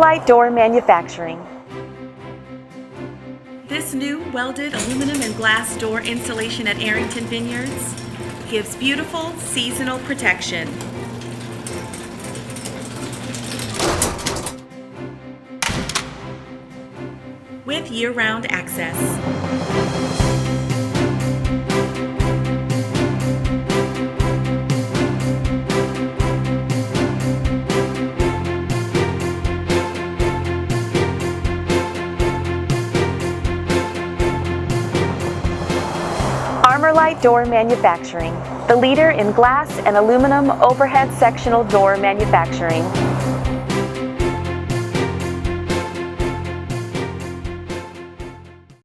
ArmRLite door manufacturing. This new welded aluminum and glass door installation at Arrington Vineyards gives beautiful seasonal protection. With year-round access. ArmRLite Door Manufacturing, the leader in glass and aluminum overhead sectional door manufacturing.